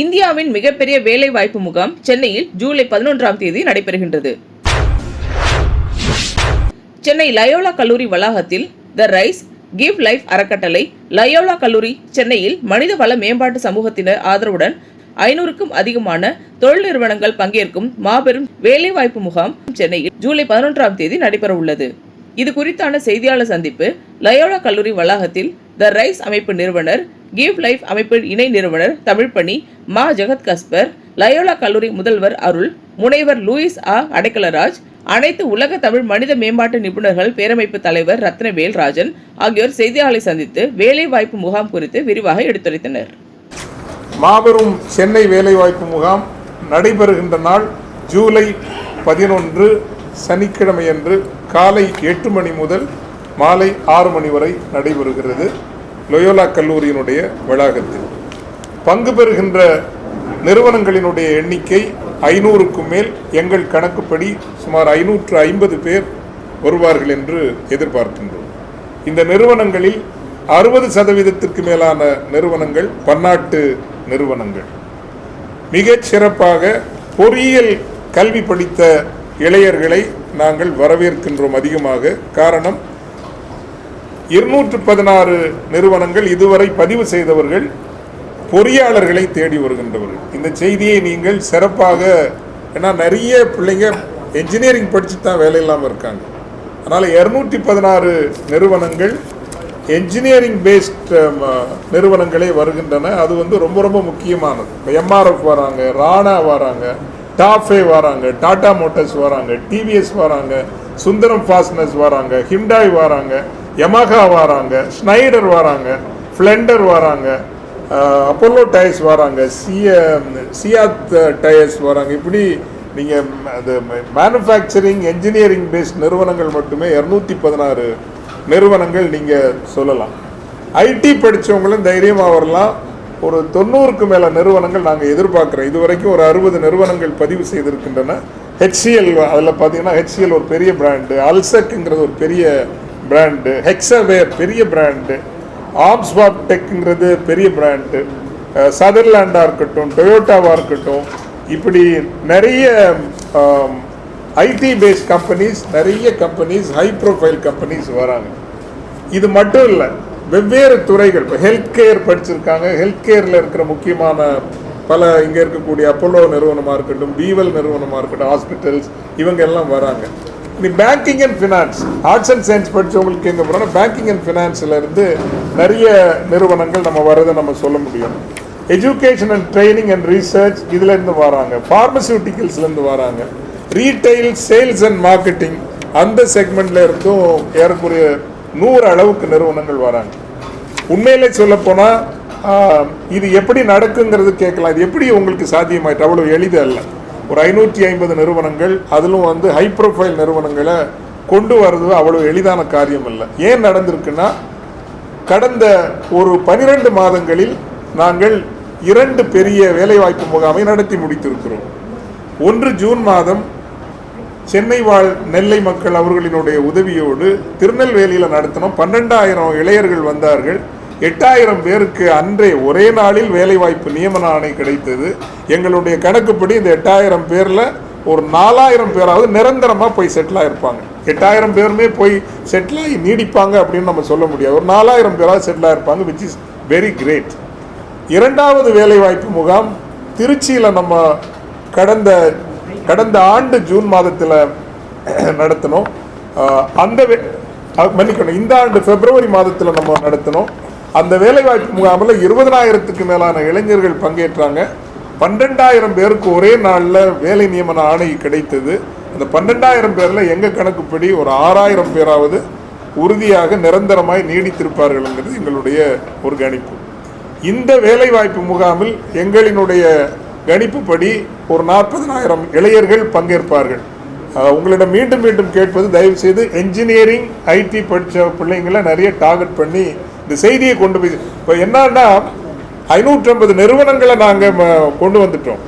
இந்தியாவின் மிகப்பெரிய வேலைவாய்ப்பு முகாம் சென்னையில் ஜூலை 11ஆம் தேதி நடைபெறுகின்றது. சென்னை லயோலா கல்லூரி வளாகத்தில் த ரைஸ் கிவ் லைஃப் அறக்கட்டளை, லயோலா கல்லூரி சென்னையில் மனிதவள மேம்பாட்டு சமூகத்தினர் ஆதரவுடன் 500க்கும் அதிகமான தொழில் நிறுவனங்கள் பங்கேற்கும் மாபெரும் வேலைவாய்ப்பு முகாம் சென்னையில் ஜூலை 11ஆம் தேதி நடைபெற உள்ளது. இது குறித்தான செய்தியாளர் சந்திப்பு லயோலா கல்லூரி வளாகத்தில் த ரைஸ் அமைப்பு நிறுவனர், கிவ் லைஃப் அமைப்பின் இணை நிறுவனர் தமிழ்பணி மா ஜெகத் கஸ்பர், லயோலா கல்லூரி முதல்வர் அருள், முனைவர் லூயிஸ் அடைக்கலராஜ், அனைத்து உலக தமிழ் மனித மேம்பாட்டு நிபுணர்கள் பேரமைப்பு தலைவர் ரத்னவேல் ராஜன் ஆகியோர் செய்தியாளர்களை சந்தித்து வேலைவாய்ப்பு முகாம் குறித்து விரிவாக எடுத்துரைத்தனர். மாபெரும் சென்னை வேலைவாய்ப்பு முகாம் நடைபெறுகின்ற நாள் ஜூலை 11 சனிக்கிழமையன்று காலை 8 மணி முதல் மாலை 6 மணி வரை நடைபெறுகிறது. லயோலா கல்லூரியினுடைய வளாகத்தில் பங்கு பெறுகின்ற நிறுவனங்களினுடைய எண்ணிக்கை 500க்கும் மேல். எங்கள் கணக்குப்படி சுமார் 550 பேர் வருவார்கள் என்று எதிர்பார்க்கின்றோம். இந்த நிறுவனங்களில் 60% மேலான நிறுவனங்கள் பன்னாட்டு நிறுவனங்கள். மிகச் சிறப்பாக பொறியியல் கல்வி படித்த இளையர்களை நாங்கள் வரவேற்கின்றோம் அதிகமாக. காரணம், 216 நிறுவனங்கள் இதுவரை பதிவு செய்தவர்கள் பொறியாளர்களை தேடி வருகின்றவர்கள். இந்த செய்தியை நீங்கள் சிறப்பாக, ஏன்னா நிறைய பிள்ளைங்க என்ஜினியரிங் படித்து தான் வேலை இல்லாமல் இருக்காங்க. அதனால் 216 நிறுவனங்கள் என்ஜினியரிங் பேஸ்ட் நிறுவனங்களே வருகின்றன. அது ரொம்ப ரொம்ப முக்கியமானது. இப்போ எம்ஆர்எஃப் வராங்க, ராணா வராங்க, டாஃபே வராங்க, டாடா மோட்டர்ஸ் வராங்க, டிவிஎஸ் வராங்க, சுந்தரம் ஃபாஸ்னர்ஸ் வராங்க, ஹிண்டாய் வராங்க, யமஹா வராங்க, ஸ்னைடர் வராங்க, ஃப்ளெண்டர் வராங்க, அப்போலோ டயர்ஸ் வராங்க, சியாத் டயர்ஸ் வராங்க. இப்படி நீங்கள் அது மேனுஃபேக்சரிங் என்ஜினியரிங் பேஸ்ட் நிறுவனங்கள் மட்டுமே 216 நிறுவனங்கள் நீங்கள் சொல்லலாம். ஐடி படித்தவங்களும் தைரியமாக வரலாம். ஒரு 90க்கு மேலே நிறுவனங்கள் நாங்கள் எதிர்பார்க்குறோம். இது வரைக்கும் ஒரு 60 நிறுவனங்கள் பதிவு செய்திருக்கின்றன. ஹெச்சிஎல், அதில் பார்த்தீங்கன்னா ஹெச்சிஎல் ஒரு பெரிய பிராண்டு, அல்செக்ங்கிறது ஒரு பெரிய பிராண்டு, ஹெக்ஸாவேர் பெரிய பிராண்டு, ஆம்ஸ்வாப் டெக்ங்கிறது பெரிய பிராண்டு, சதர்லாண்டாக இருக்கட்டும், டொயோட்டாவாக இருக்கட்டும், இப்படி நிறைய ஐடி பேஸ்ட் கம்பெனிஸ், நிறைய கம்பெனிஸ், ஹை ப்ரொஃபைல் கம்பெனிஸ் வராங்க. இது மட்டும் இல்லை, வெவ்வேறு துறைகள். இப்போ ஹெல்த் கேர் படிச்சிருக்காங்க. ஹெல்த் கேரில் இருக்கிற முக்கியமான பல இங்கே இருக்கக்கூடிய அப்போலோ நிறுவனமாக இருக்கட்டும், பீவல் நிறுவனமாக இருக்கட்டும், ஹாஸ்பிட்டல்ஸ், இவங்க எல்லாம் வராங்க. நீ banking and finance, arts and science படித்தவங்களுக்கு எங்கே போகிறோன்னா பேங்கிங் அண்ட் ஃபினான்ஸில் இருந்து நிறைய நிறுவனங்கள் நம்ம வரதை நம்ம சொல்ல முடியும். Education and training and research இதுலேருந்து வராங்க. ஃபார்மசியூட்டிக்கல்ஸ்லேருந்து வராங்க. ரீட்டைல், சேல்ஸ் அண்ட் மார்க்கெட்டிங் அந்த செக்மெண்ட்ல இருந்தும் ஏறக்குறைய 100 அளவுக்கு நிறுவனங்கள் வராங்க. உண்மையிலே சொல்லப்போனால் இது எப்படி நடக்குங்கிறது கேட்கலாம். இது எப்படி உங்களுக்கு சாத்தியமாயிட்டு? அவ்வளோ எளிது அல்ல. ஒரு 550 நிறுவனங்கள், அதிலும் ஹை ப்ரொஃபைல் நிறுவனங்களை கொண்டு வர்றது அவ்வளோ எளிதான காரியம் இல்லை. ஏன் நடந்திருக்குன்னா, கடந்த ஒரு 12 மாதங்களில் நாங்கள் 2 பெரிய வேலைவாய்ப்பு முகாமை நடத்தி முடித்திருக்கிறோம். ஒன்று ஜூன் மாதம் சென்னை வாழ் நெல்லை மக்கள் அவர்களினுடைய உதவியோடு திருநெல்வேலியில் நடத்தினோம். 12,000 இளையர்கள் வந்தார்கள். 8,000 பேருக்கு அன்றே ஒரே நாளில் வேலைவாய்ப்பு நியமன ஆணை கிடைத்தது. எங்களுடைய கணக்குப்படி இந்த 8,000 பேரில் ஒரு 4,000 பேராவது நிரந்தரமாக போய் செட்டில் ஆகிருப்பாங்க. 8,000 பேருமே போய் செட்டில் ஆகி நீடிப்பாங்க அப்படின்னு நம்ம சொல்ல முடியாது. ஒரு 4,000 பேராவது செட்டில் ஆகிருப்பாங்க, விச் இஸ் வெரி கிரேட். 2வது வேலைவாய்ப்பு முகாம் திருச்சியில் நம்ம கடந்த ஆண்டு ஜூன் மாதத்தில் நடத்தினோம். மன்னிக்கணும், இந்த ஆண்டு பிப்ரவரி மாதத்தில் நம்ம நடத்தினோம். அந்த வேலைவாய்ப்பு முகாமில் 20,000க்கு மேலான இளைஞர்கள் பங்கேற்றாங்க. 12,000 பேருக்கு ஒரே நாளில் வேலை நியமன ஆணை கிடைத்தது. அந்த 12,000 பேரில் எங்கள் கணக்குப்படி ஒரு 6,000 பேராவது உறுதியாக நிரந்தரமாய் நீடித்திருப்பார்கள்ங்கிறது எங்களுடைய ஒரு கணிப்பு. இந்த வேலைவாய்ப்பு முகாமில் எங்களினுடைய கணிப்புப்படி ஒரு 40,000 இளையர்கள் பங்கேற்பார்கள். உங்களிடம் மீண்டும் மீண்டும் கேட்பது, தயவு செய்து என்ஜினியரிங் ஐடி படித்த பிள்ளைங்களை நிறைய டார்கெட் பண்ணி இந்த செய்தியை கொண்டு போய், இப்போ என்னன்னா 550 நிறுவனங்களை நாங்கள் கொண்டு வந்துட்டோம்.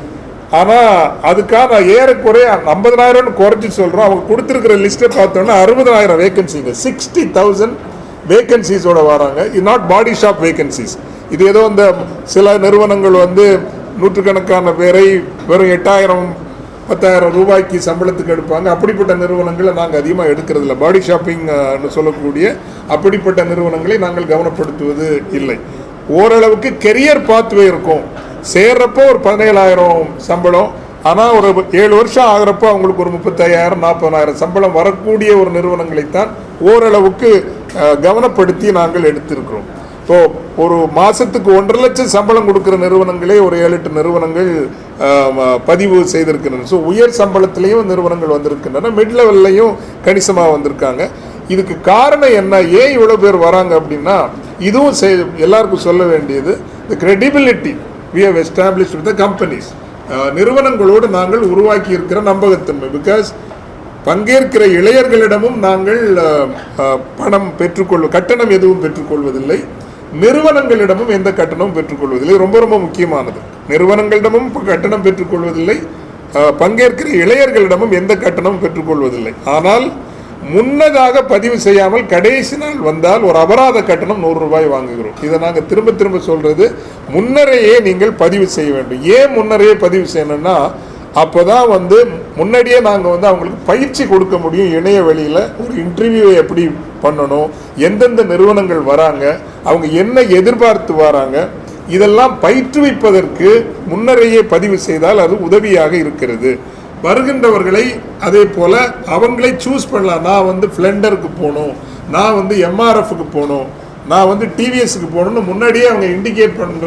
ஆனால் அதுக்கான ஏறக்குறைய 50,000 குறைச்சி சொல்கிறோம். அவங்க கொடுத்துருக்கிற லிஸ்ட்டை பார்த்தோன்னா 60,000 வேகன்சிங்க, 60,000 வேகன்சிஸோட வராங்க. இது நாட் பாடி ஷாப் வேகன்சிஸ். இது ஏதோ இந்த சில நிறுவனங்கள் நூற்றுக்கணக்கான பேரை வெறும் 8,000 10,000 ரூபாய்க்கு சம்பளத்துக்கு எடுப்பாங்க. அப்படிப்பட்ட நிறுவனங்களை நாங்கள் அதிகமாக எடுக்கிறதில்ல. பாடி ஷாப்பிங்னு சொல்லக்கூடிய அப்படிப்பட்ட நிறுவனங்களை நாங்கள் கவனப்படுத்துவது இல்லை. ஓரளவுக்கு கெரியர் பாத்வே இருக்கும். சேர்றப்போ ஒரு 17,000 சம்பளம், ஆனால் ஒரு 7 வருஷம் ஆகிறப்போ அவங்களுக்கு ஒரு 35,000 40,000 சம்பளம் வரக்கூடிய ஒரு நிறுவனங்களைத்தான் ஓரளவுக்கு கவனப்படுத்தி நாங்கள் எடுத்திருக்கிறோம். ஸோ ஒரு மாதத்துக்கு 1.5 லட்சம் சம்பளம் கொடுக்குற நிறுவனங்களே ஒரு 7-8 நிறுவனங்கள் பதிவு செய்திருக்கின்றன. ஸோ உயர் சம்பளத்திலையும் நிறுவனங்கள் வந்திருக்கின்றன, மிட் லெவல்லையும் கணிசமாக வந்திருக்காங்க. இதுக்கு காரணம் என்ன, ஏன் இவ்வளோ பேர் வராங்க அப்படின்னா, இதுவும் எல்லாருக்கும் சொல்ல வேண்டியது, the credibility we have established with the companies. நிறுவனங்களோடு நாங்கள் உருவாக்கி இருக்கிற நம்பகத்தன்மை. பிகாஸ் பங்கேற்கிற இளையர்களிடமும் நாங்கள் பணம் கட்டணம் எதுவும் பெற்றுக்கொள்வதில்லை. நிறுவனங்களிடமும் எந்த கட்டணமும் பெற்றுக்கொள்வதில்லை. ரொம்ப ரொம்ப முக்கியமானது. நிறுவனங்களிடமும் கட்டணம் பெற்றுக்கொள்வதில்லை, பங்கேற்கிற இளையர்களிடமும் எந்த கட்டணமும் பெற்றுக்கொள்வதில்லை. ஆனால் முன்னதாக பதிவு செய்யாமல் கடைசி நாள் வந்தால் ஒரு அபராத கட்டணம் 100 ரூபாய் வாங்குகிறோம். இதை நாங்கள் திரும்ப திரும்ப சொல்றது, முன்னரையே நீங்கள் பதிவு செய்ய வேண்டும். ஏன் முன்னரையே பதிவு செய்யணும்னா, அப்போதான் முன்னாடியே நாங்கள் அவங்களுக்கு பயிற்சி கொடுக்க முடியும். இணைய வழியில் ஒரு இன்டர்வியூவை எப்படி பண்ணணும், எந்தெந்த நிறுவனங்கள் வராங்க, அவங்க என்ன எதிர்பார்த்து வராங்க, இதெல்லாம் பயிற்றுவிப்பதற்கு முன்னரையே பதிவு செய்தால் அது உதவியாக இருக்கிறது. வருகின்றவர்களை அதே போல் அவங்களே சூஸ் பண்ணலாம். நான் ஃப்ளெண்டருக்கு போகணும், நான் எம்ஆர்எஃப்க்கு போகணும், நான் டிவிஎஸ்க்கு போகணும்னு முன்னாடியே அவங்க இண்டிகேட் பண்ணுற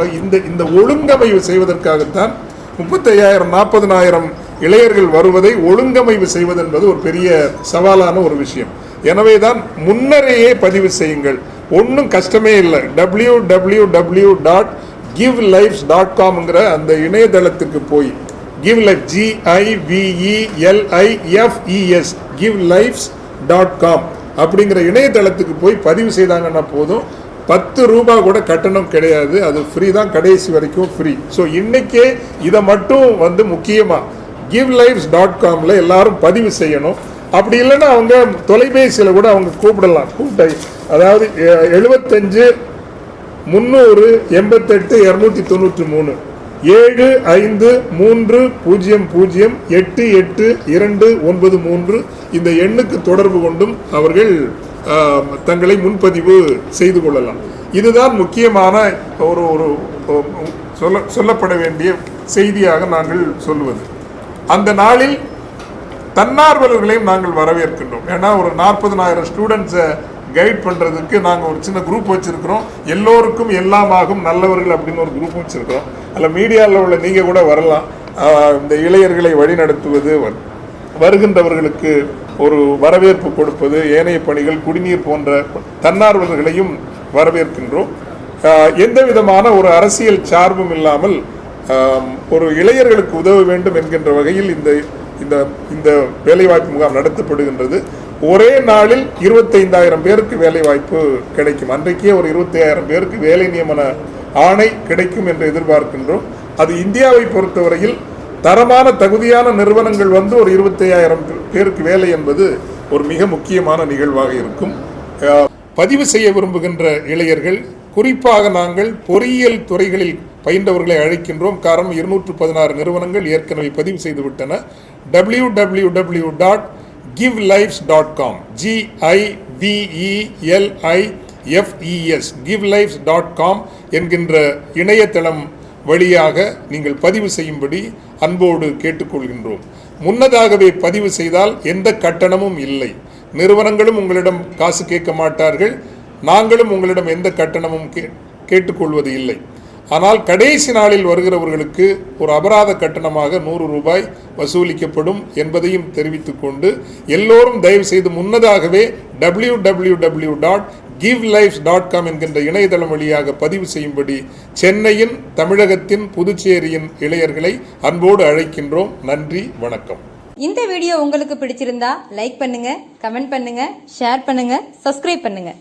இந்த ஒழுங்கமைவு செய்வதற்காகத்தான் 35,000 40,000 இளையர்கள் வருவதை ஒழுங்கமைவு செய்வது என்பது ஒரு பெரிய சவாலான ஒரு விஷயம். எனவே தான் முன்னரையே பதிவு செய்யுங்கள். ஒன்றும் கஷ்டமே இல்லை. www.givelives.com அந்த இணையதளத்துக்கு போய் GiveLife GIVELIFES givelives.com அப்படிங்கிற இணையதளத்துக்கு போய் பதிவு செய்தாங்கன்னா போதும். 10 ரூபாய் கூட கட்டணம் கிடையாது, அது ஃப்ரீ தான், கடைசி வரைக்கும் ஃப்ரீ. ஸோ இன்னைக்கே இதை மட்டும் முக்கியமாக GiveLives.comல எல்லாரும் பதிவு செய்யணும். அப்படி இல்லைன்னா அவங்க தொலைபேசியில் கூட அவங்க கூப்பிடலாம். அதாவது 75 300 88 293 7530088293 இந்த எண்ணுக்கு தொடர்பு கொண்டும் அவர்கள் தங்களை முன்பதிவு செய்து கொள்ளலாம். இதுதான் முக்கியமான ஒரு சொல்லப்பட வேண்டிய செய்தியாக நாங்கள் சொல்லுவது. அந்த நாளில் தன்னார்வலர்களையும் நாங்கள் வரவேற்கின்றோம். ஏன்னா ஒரு 40,000 ஸ்டூடெண்ட்ஸை கைட் பண்ணுறதுக்கு நாங்கள் ஒரு சின்ன குரூப் வச்சுருக்கிறோம். எல்லோருக்கும் எல்லாமாகும் நல்லவர்கள் அப்படின்னு ஒரு குரூப் வச்சுருக்கிறோம். அதில் மீடியாவில் உள்ள நீங்கள் கூட வரலாம். இந்த இளையர்களை வழிநடத்துவது, வருகின்றவர்களுக்கு ஒரு வரவேற்பு கொடுப்பது, ஏனைய பணிகள், குடிநீர் போன்ற தன்னார்வலர்களையும் வரவேற்கின்றோம். எந்த விதமான ஒரு அரசியல் சார்பும் இல்லாமல் ஒரு இளையர்களுக்கு உதவ வேண்டும் என்கின்ற வகையில் இந்த வேலைவாய்ப்பு முகாம் நடத்தப்படுகின்றது. ஒரே நாளில் 25,000 பேருக்கு வேலை வாய்ப்பு கிடைக்கும். அன்றைக்கே ஒரு 25,000 பேருக்கு வேலை நியமன ஆணை கிடைக்கும் என்று எதிர்பார்க்கின்றோம். அது இந்தியாவை பொறுத்தவரையில் தரமான தகுதியான நிறுவனங்கள் ஒரு 25,000 பேருக்கு வேலை என்பது ஒரு மிக முக்கியமான நிகழ்வாக இருக்கும். பதிவு செய்ய விரும்புகின்ற இளையர்கள், குறிப்பாக நாங்கள் பொறியியல் துறைகளில் பயின்றவர்களை அழைக்கின்றோம். காரணம் 216 நிறுவனங்கள் ஏற்கனவே பதிவு செய்துவிட்டன. www.givelives.com GIVELIFES givelives.com என்கின்ற இணையதளம் வழியாக நீங்கள் பதிவு செய்யும்படி அன்போடு கேட்டுக்கொள்கின்றோம். முன்னதாகவே பதிவு செய்தால் எந்த கட்டணமும் இல்லை. நிறுவனங்களும் உங்களிடம் காசு கேட்க மாட்டார்கள், நாங்களும் உங்களிடம் எந்த கட்டணமும் கேட்டுக்கொள்வது இல்லை. ஆனால் கடைசி நாளில் வருகிறவர்களுக்கு ஒரு அபராத கட்டணமாக 100 ரூபாய் வசூலிக்கப்படும் என்பதையும் தெரிவித்துக் கொண்டு எல்லோரும் தயவு செய்து முன்னதாகவே www.givelives.com என்கின்ற இணையதளம் வழியாக பதிவு செய்யும்படி சென்னையின், தமிழகத்தின், புதுச்சேரியின் இளையர்களை அன்போடு அழைக்கின்றோம். நன்றி, வணக்கம். இந்த வீடியோ உங்களுக்கு பிடிச்சிருந்தா லைக் பண்ணுங்க, கமெண்ட் பண்ணுங்க, ஷேர் பண்ணுங்க, சப்ஸ்கிரைப் பண்ணுங்க.